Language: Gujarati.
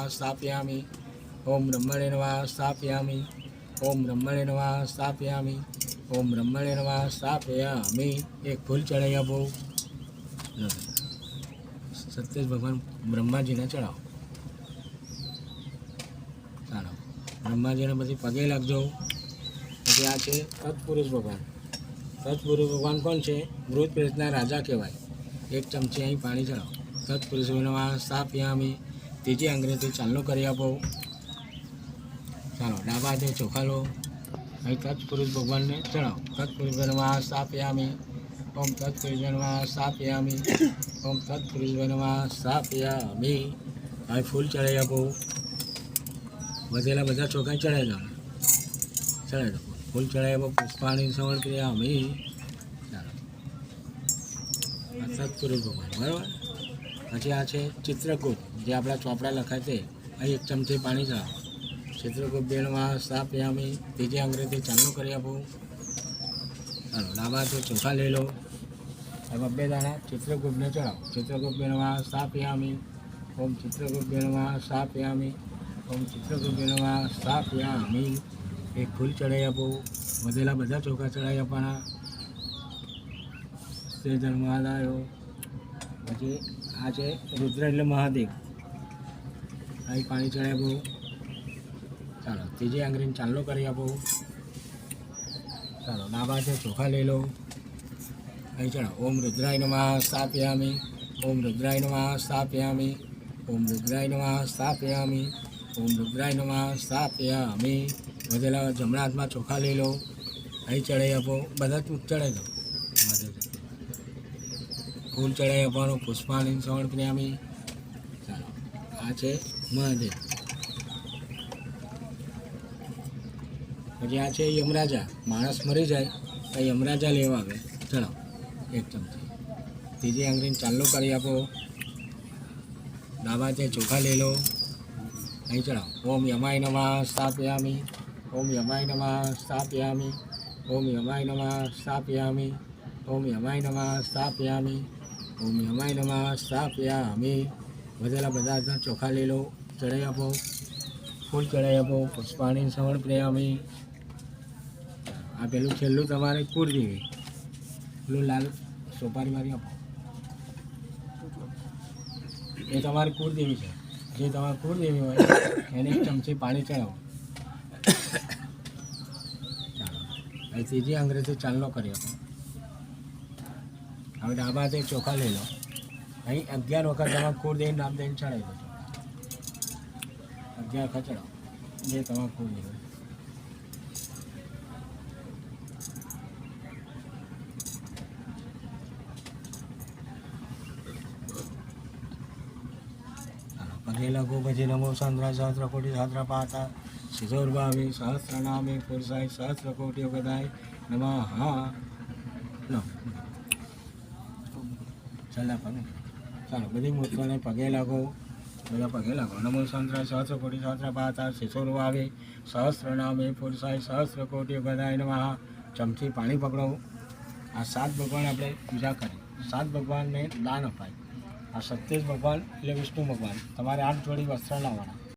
स्थापयामि। ओम ब्रह्मणे नमः स्थापयामि। ओम ब्रह्मणे नमः स्थापयामि। ओम ब्रह्मणे नमः स्थापयामि। एक फूल चढ़ाई आपो। सत्यज भगवान ब्रह्माजी ने चढ़ाओ। चलो ब्रह्माजी ने बधी पगे लगजो। પછી આ છે તત્પુરુષ ભગવાન। તત્પુરુષ ભગવાન કોણ છે? મૃત પ્રેતના રાજા કહેવાય। એક ચમચી અહીં પાણી ચડાવો। તત્પુરુષ નમઃ સ્થાપયામિ। ત્રીજી આંગળીથી ચાલનો કરી આપો। ચાલો ડાબા હાથે ચોખા લો। અહીં તત્પુરુષ ભગવાનને ચડાવો। તત્પુરુષ નમઃ સ્થાપયામિ। ઓમ તત્પુરુષ નમઃ સ્થાપયામિ। ઓમ તત્પુરુષ નમઃ સ્થાપયામિ। અહીં ફૂલ ચડાવી આપો। વધેલા બધા ચોખા ચડાવી દો। ચડાવી દો ફૂલ ચડાવી આપો। પુષ્પાણી સમર્પયામિ। ચાલો આ તત્પુરુષ ભગવાન બરાબર। પછી આ છે ચિત્રકૂટ, જે આપણા ચોપડા લખાય તે। અહીં એક ચમચી પાણી ચડાવો। ચિત્રકૂટ નમઃ સ્થાપયામિ। ત્રીજી આંગળીથી ચાલુ કરી આપો। ચાલો ડાબા હાથે ચોખા લઈ લો। એમાં 2 દાણા ચિત્રકૂટને ચડાવો। ચિત્રકૂટ નમઃ સ્થાપયામિ। ઓમ ચિત્રકૂટ નમઃ સ્થાપયામિ। ઓમ ચિત્રકૂટ નમઃ સ્થાપયામિ। એક ફૂલ ચડાવી આપો। વધેલા બધા ચોખા ચડાવી આપવાના। તે ધર્માદાયો। પછી આ છે રુદ્ર એટલે મહાદેવ। અહીં પાણી ચડાવી આપો। ચાલો ત્રીજી આંગળીને ચાલનો કરી આપો। ચાલો ડાબા હાથે ચોખા લઈ લો। અહીં ચડાવો। ઓમ રુદ્રાય નમઃ સ્થાપયામિ। ઓમ રુદ્રાય નમઃ સ્થાપયામિ। ઓમ રુદ્રાય નમઃ સ્થાપયામિ। ઓમ રુદ્રાય નમઃ સ્થાપયામિ। વધેલા જમણા હાથમાં ચોખા લઈ લો। અહીં ચડાવી આપો। બધા ચડાવી દો। ફૂલ ચડાવી આપવાનું। પુષ્પાણી સમર્પયામિ। ચાલો આ છે મહાદેવ। પછી આ છે યમરાજા। માણસ મરી જાય તો યમરાજા લેવા આવે। ચડાવો એક ચમચી। ત્રીજી આંગળીને ચાલુ કરી આપો। ડાબા હાથે ચોખા લઈ લો। અહીં ચડાવો। ઓમ યમાય નમઃ સ્થાપયામિ। ઓમ યમાય નમઃ સ્થાપયામિ। ઓમ યમાય નમઃ સ્થાપયામિ। ઓમ યમાય નમઃ સ્થાપયામિ। ઓમ યમાય નમઃ સ્થાપયામિ। વધેલા બધા હાથના ચોખા લઈ લો। ચડાવી આપો। ફૂલ ચડાવી આપો। પુષ્પાણી સમર્પયામિ। આ પેલું છેલ્લું તમારે કુળદેવી, પેલું લાલ સોપારી મારી આપો, એ તમારી કુળદેવી છે। જે તમારી કુળદેવી હોય એને 1 ચમચી પાણી ચડાવો। ચાલો અહીં ત્રીજી આંગળીથી ચાલનો કરી આપો। હવે ડાબા હાથે ચોખા લઈ લો। અહીં 11 વખત તમારા કુળદેવી નામ દઈને ચડાવી દો। 11 વખત ચડાવો જે તમારા કુળદેવી। પગે લગો પછી નમો ચંદ્ર સહસ્ર કોટી સહસ્ર પાતા શિશોર્ભાવે સહસ્ર નામે પુરુષાય સહસ્ર કોટી યોગદાય નમઃ। લો ચાલો પણ ચાલો બધી મૂર્તિઓને પગે લાગો। બધા પગે લાગો। નમો ચંદ્ર સહસ્ર કોટી સહસ્ર પાતા શિશોર્ભાવે સહસ્ર નામે પુરુષાય સહસ્ર કોટી યોગદાય નમઃ। ચમચી પાણી પકડો। આ 7 ભગવાન આપણે પૂજા કરી। 7 ભગવાનને દાન અપાય। આ 27 ભગવાન એટલે વિષ્ણુ ભગવાન। તમારે 8 જોડી વસ્ત્ર લાવવાના।